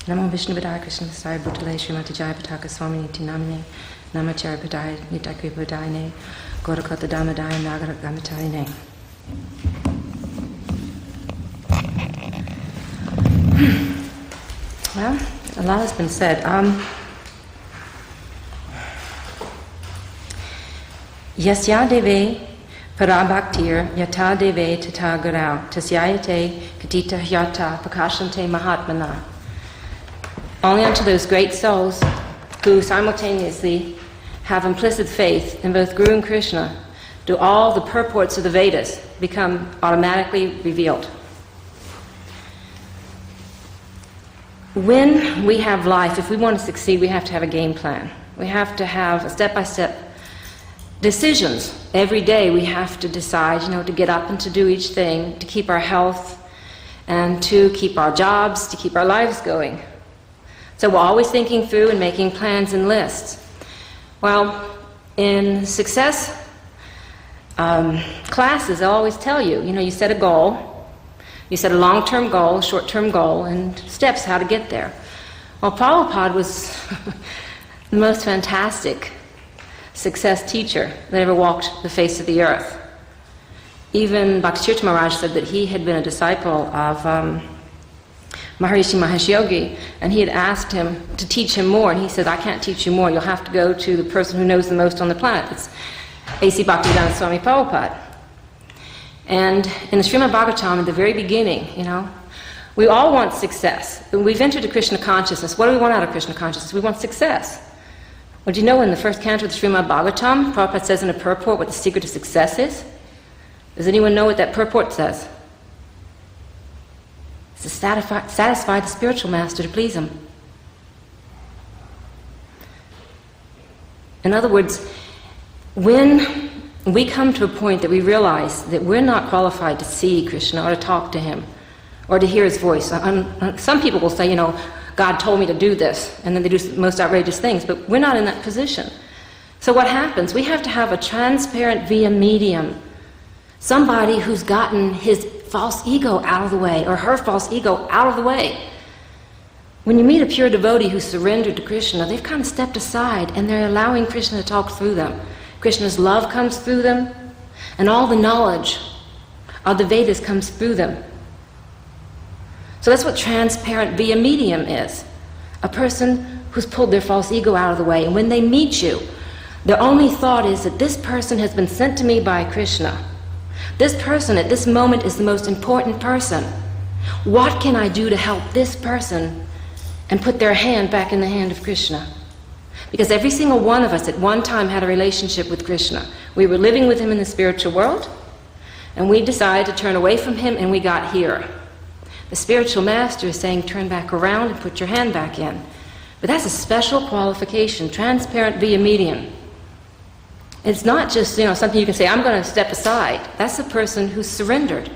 Namo Vishnu Vidaya Krishna Sai Bhutale Srimati Jayapataka Swami Namine Namachari Padaya Nitakri Padayane Gorakata Damadaya Nagara Gamatayane. Well, a lot has been said. Yasya deve parabhaktir yata deve tata garau tasyayate katita hyata prakashante mahatmana. Only unto those great souls who simultaneously have implicit faith in both Guru and Krishna do all the purports of the Vedas become automatically revealed. When we have life, if we want to succeed, we have to have a game plan. We have to have a step-by-step decisions. Every day we have to decide, to get up and to do each thing, to keep our health and to keep our jobs, to keep our lives going. So we're always thinking through and making plans and lists. Well, in success classes, they'll always tell you, you set a goal, you set a long-term goal, short-term goal, and steps how to get there. Well, Prabhupada was the most fantastic success teacher that ever walked the face of the earth. Even Bhakti Maharaj said that he had been a disciple of Maharishi Mahesh Yogi, and he had asked him to teach him more, and he said, I can't teach you more, you'll have to go to the person who knows the most on the planet. It's A.C. Bhaktivedanta Swami Prabhupada. And in the Srimad Bhagavatam, at the very beginning, we all want success. We've entered a Krishna consciousness. What do we want out of Krishna consciousness? We want success. Well, do you know in the first canto of the Srimad Bhagavatam, Prabhupada says in a purport what the secret of success is? Does anyone know what that purport says? It's to satisfy the spiritual master, to please him. In other words, when we come to a point that we realize that we're not qualified to see Krishna or to talk to him or to hear his voice. Some people will say, God told me to do this, and then they do the most outrageous things, but we're not in that position. So what happens? We have to have a transparent via medium, somebody who's gotten his false ego out of the way, or her false ego out of the way. When you meet a pure devotee who's surrendered to Krishna, they've kind of stepped aside, and they're allowing Krishna to talk through them. Krishna's love comes through them, and all the knowledge of the Vedas comes through them. So that's what transparent via medium is. A person who's pulled their false ego out of the way, and when they meet you, their only thought is that this person has been sent to me by Krishna. This person at this moment is the most important person. What can I do to help this person and put their hand back in the hand of Krishna? Because every single one of us at one time had a relationship with Krishna. We were living with him in the spiritual world, and we decided to turn away from him, and we got here. The spiritual master is saying, turn back around and put your hand back in. But that's a special qualification, transparent via medium. It's not just, something you can say, I'm going to step aside. That's the person who's surrendered.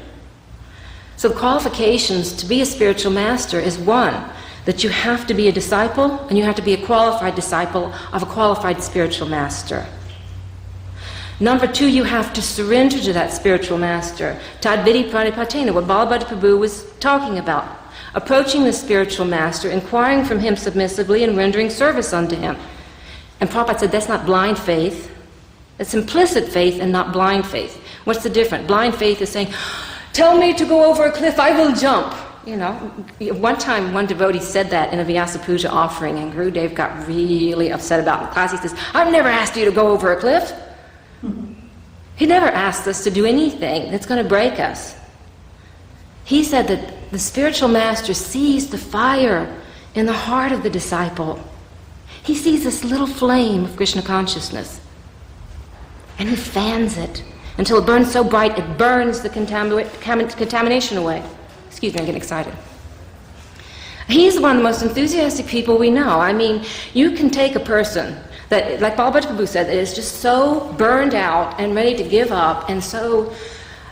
So the qualifications to be a spiritual master is one, that you have to be a disciple, and you have to be a qualified disciple of a qualified spiritual master. Number two, you have to surrender to that spiritual master. Tadvidi pranipatena, what Balabhadra Prabhu was talking about. Approaching the spiritual master, inquiring from him submissively, and rendering service unto him. And Prabhupada said that's not blind faith. It's implicit faith and not blind faith. What's the difference? Blind faith is saying, tell me to go over a cliff, I will jump. One time one devotee said that in a Vyasa Puja offering, and Gurudev got really upset about it. In class he says, I've never asked you to go over a cliff. He never asked us to do anything that's going to break us. He said that the spiritual master sees the fire in the heart of the disciple. He sees this little flame of Krishna consciousness, and he fans it until it burns so bright it burns the contamination away. Excuse me, I'm getting excited. He's one of the most enthusiastic people we know. You can take a person that, like Balabhadra Prabhu said, that is just so burned out and ready to give up and so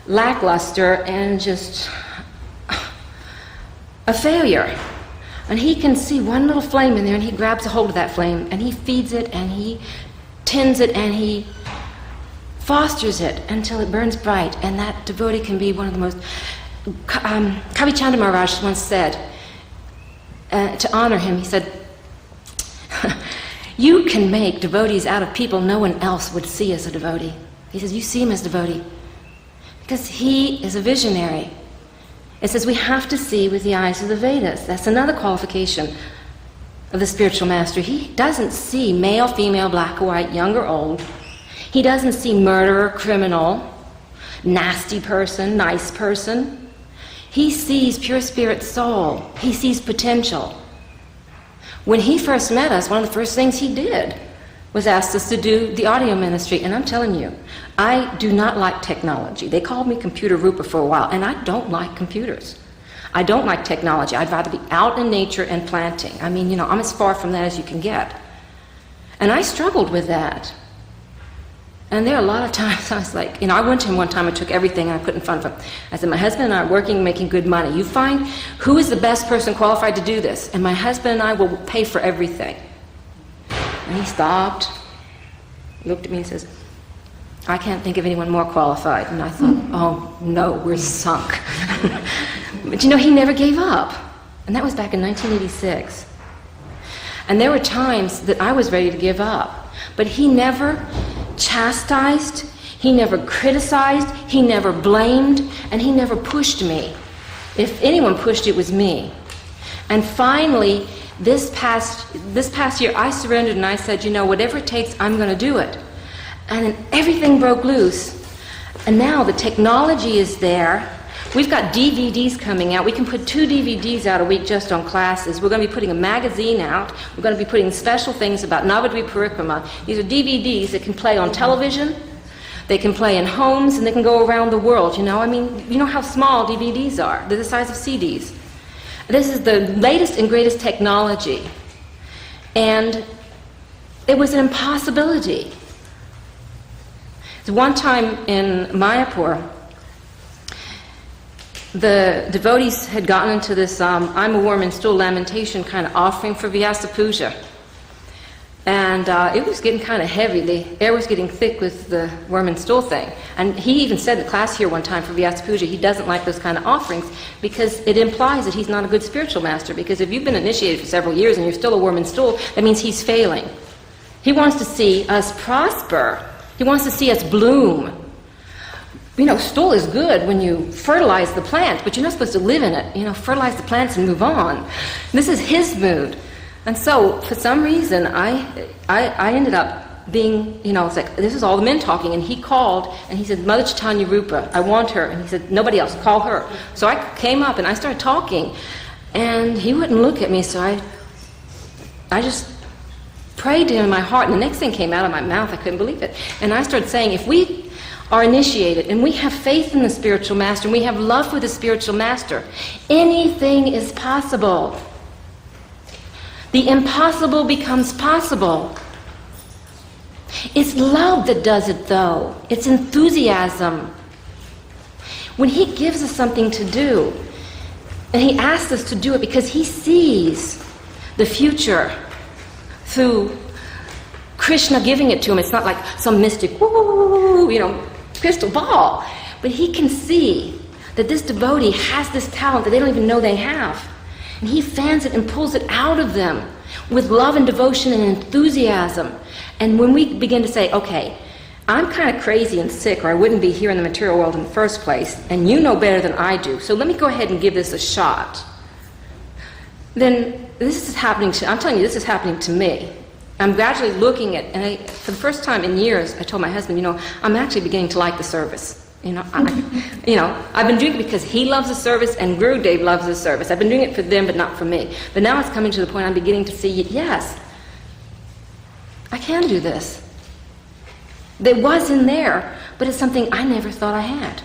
lackluster and just a failure. And he can see one little flame in there, and he grabs a hold of that flame, and he feeds it, and he tends it, and he fosters it until it burns bright, and that devotee can be one of the most... Kavi Chanda Maharaj once said, to honor him, he said, you can make devotees out of people no one else would see as a devotee. He says, you see him as a devotee. Because he is a visionary. It says we have to see with the eyes of the Vedas. That's another qualification of the spiritual master. He doesn't see male, female, black or white, young or old. He doesn't see murderer, criminal, nasty person, nice person. He sees pure spirit soul. He sees potential. When he first met us, one of the first things he did was asked us to do the audio ministry. And I'm telling you, I do not like technology. They called me Computer Rupa for a while, and I don't like computers. I don't like technology. I'd rather be out in nature and planting. I mean, I'm as far from that as you can get. And I struggled with that. And there are a lot of times I was like, I went to him one time and took everything and I put in front of him. I said, my husband and I are working, making good money. You find who is the best person qualified to do this, and my husband and I will pay for everything. And he stopped, looked at me and says, I can't think of anyone more qualified. And I thought, oh no, we're sunk. But he never gave up. And that was back in 1986. And there were times that I was ready to give up. But he never chastised, he never criticized, he never blamed, and he never pushed me. If anyone pushed, it was me. And finally, this past year, I surrendered and I said, whatever it takes, I'm going to do it. And then everything broke loose. And now the technology is there. We've got DVDs coming out. We can put 2 DVDs out a week just on classes. We're going to be putting a magazine out. We're going to be putting special things about Navadvip Parikrama. These are DVDs that can play on television, they can play in homes, and they can go around the world. You know how small DVDs are. They're the size of CDs. This is the latest and greatest technology. And it was an impossibility. One time in Mayapur, the devotees had gotten into this I'm a worm and stool lamentation kind of offering for Vyasa Puja. And it was getting kind of heavy. The air was getting thick with the worm and stool thing. And he even said in the class here one time for Vyasa Puja, he doesn't like those kind of offerings because it implies that he's not a good spiritual master. Because if you've been initiated for several years and you're still a worm and stool, that means he's failing. He wants to see us prosper. He wants to see us bloom. Stool is good when you fertilize the plant, but you're not supposed to live in it. Fertilize the plants and move on. This is his mood. And so, for some reason, I ended up being, it's like, this is all the men talking, and he called, and he said, Mother Caitanya Rupa, I want her. And he said, nobody else, call her. So I came up, and I started talking, and he wouldn't look at me, so I just prayed to him in my heart, and the next thing came out of my mouth, I couldn't believe it. And I started saying, if we are initiated, and we have faith in the spiritual master, and we have love for the spiritual master, anything is possible. The impossible becomes possible. It's love that does it, though. It's enthusiasm. When he gives us something to do, and he asks us to do it because he sees the future through Krishna giving it to him. It's not like some mystic, crystal ball. But he can see that this devotee has this talent that they don't even know they have. And he fans it and pulls it out of them with love and devotion and enthusiasm. And when we begin to say, okay, I'm kind of crazy and sick, or I wouldn't be here in the material world in the first place, and you know better than I do, so let me go ahead and give this a shot. Then this is happening I'm telling you, this is happening to me. I'm gradually looking at, and for the first time in years, I told my husband, I'm actually beginning to like the service. I've been doing it because he loves the service and Guru Dev loves the service. I've been doing it for them, but not for me. But now it's coming to the point I'm beginning to see, yes, I can do this. There was in there, but it's something I never thought I had.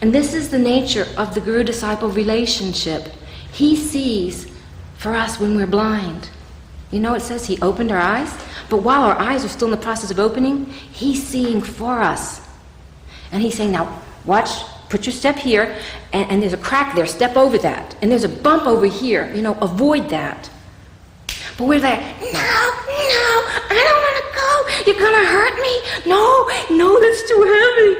And this is the nature of the Guru-disciple relationship. He sees for us when we're blind. It says he opened our eyes, but while our eyes are still in the process of opening, he's seeing for us. And he's saying, now, watch, put your step here, and there's a crack there, step over that. And there's a bump over here, avoid that. But we're like, no, I don't want to go. You're going to hurt me. No, that's too heavy.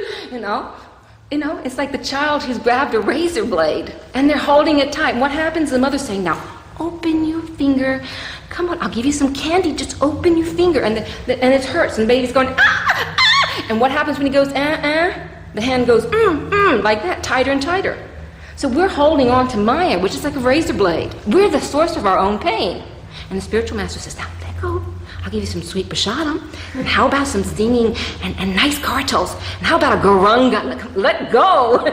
It's like the child who's grabbed a razor blade, and they're holding it tight. What happens? The mother's saying, now, open your finger. Come on, I'll give you some candy. Just open your finger. And it hurts, and the baby's going, ah, ah. And what happens when he goes, the hand goes, like that, tighter and tighter. So we're holding on to Maya, which is like a razor blade. We're the source of our own pain. And the spiritual master says, now let go. I'll give you some sweet prasadam. And how about some singing and nice kartals? And how about a garanga? Let go.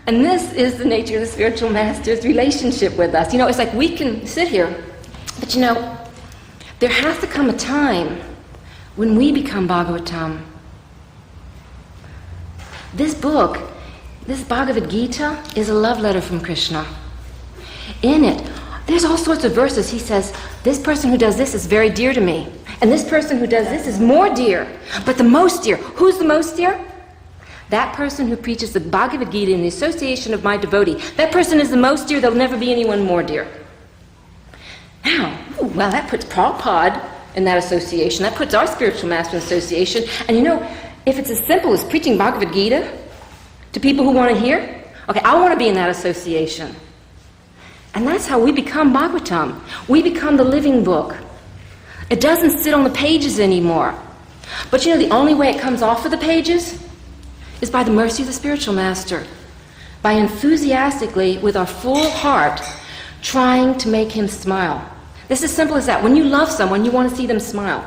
And this is the nature of the spiritual master's relationship with us. It's like we can sit here, but there has to come a time when we become Bhagavatam. This book, this Bhagavad Gita, is a love letter from Krishna. In it, there's all sorts of verses. He says, this person who does this is very dear to me. And this person who does this is more dear. But the most dear, who's the most dear? That person who preaches the Bhagavad Gita in the association of my devotee. That person is the most dear. There'll never be anyone more dear. Now, well, that puts Prabhupada in that association. That puts our spiritual master in association. And if it's as simple as preaching Bhagavad Gita to people who want to hear, okay, I want to be in that association. And that's how we become Bhagavatam. We become the living book. It doesn't sit on the pages anymore. But the only way it comes off of the pages is by the mercy of the spiritual master. By enthusiastically, with our full heart, trying to make him smile. It's as simple as that. When you love someone, you want to see them smile.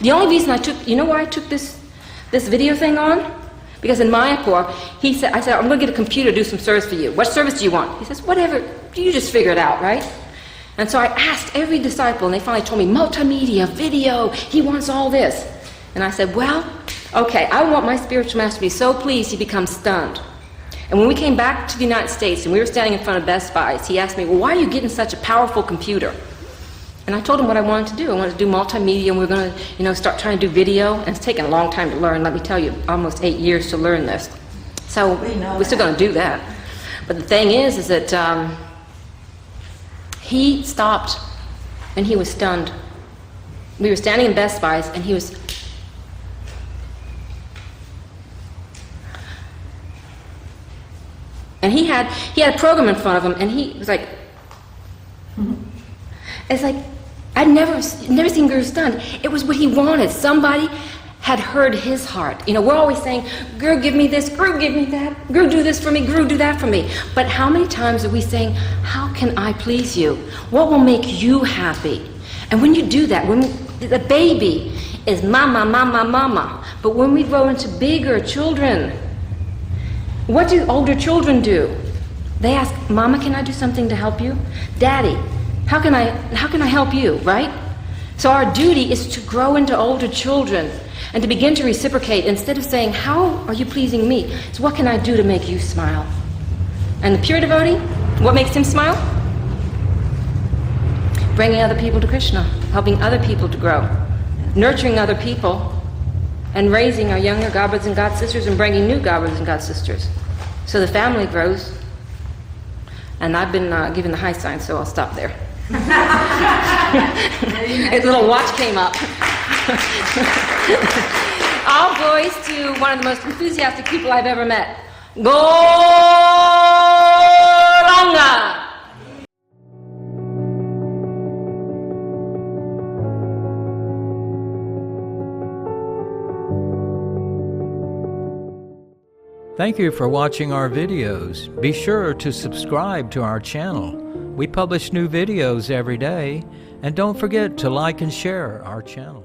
The only reason I took, why I took this video thing on? Because in Mayapur, I said, I'm going to get a computer to do some service for you. What service do you want? He says, whatever, you just figure it out, right? And so I asked every disciple, and they finally told me, multimedia, video, he wants all this. And I said, well, okay, I want my spiritual master to be so pleased he becomes stunned. And when we came back to the United States, and we were standing in front of Best Buys, he asked me, well, why are you getting such a powerful computer? And I told him what I wanted to do. I wanted to do multimedia, and we were going to, start trying to do video. And it's taken a long time to learn. Let me tell you, almost 8 years to learn this. So we're still going to do that. But the thing is that he stopped, and he was stunned. We were standing in Best Buys, and he was... And he had a program in front of him, and he was like... It's like, I'd never seen Guru stunned. It was what he wanted. Somebody had heard his heart. We're always saying, Guru, give me this, Guru, give me that, Guru, do this for me, Guru, do that for me. But how many times are we saying, how can I please you? What will make you happy? And when you do that, when the baby is mama, mama, mama. But when we grow into bigger children, what do older children do? They ask, Mama, can I do something to help you? Daddy, how can I help you, right? So our duty is to grow into older children and to begin to reciprocate instead of saying, how are you pleasing me? It's what can I do to make you smile? And the pure devotee, what makes him smile? Bringing other people to Krishna, helping other people to grow, nurturing other people, and raising our younger God brothers and God sisters and bringing new God brothers and God sisters. So the family grows. And I've been given the high sign, so I'll stop there. A little watch came up. All glories to one of the most enthusiastic people I've ever met. Gauranga! Thank you for watching our videos. Be sure to subscribe to our channel. We publish new videos every day, and don't forget to like and share our channel.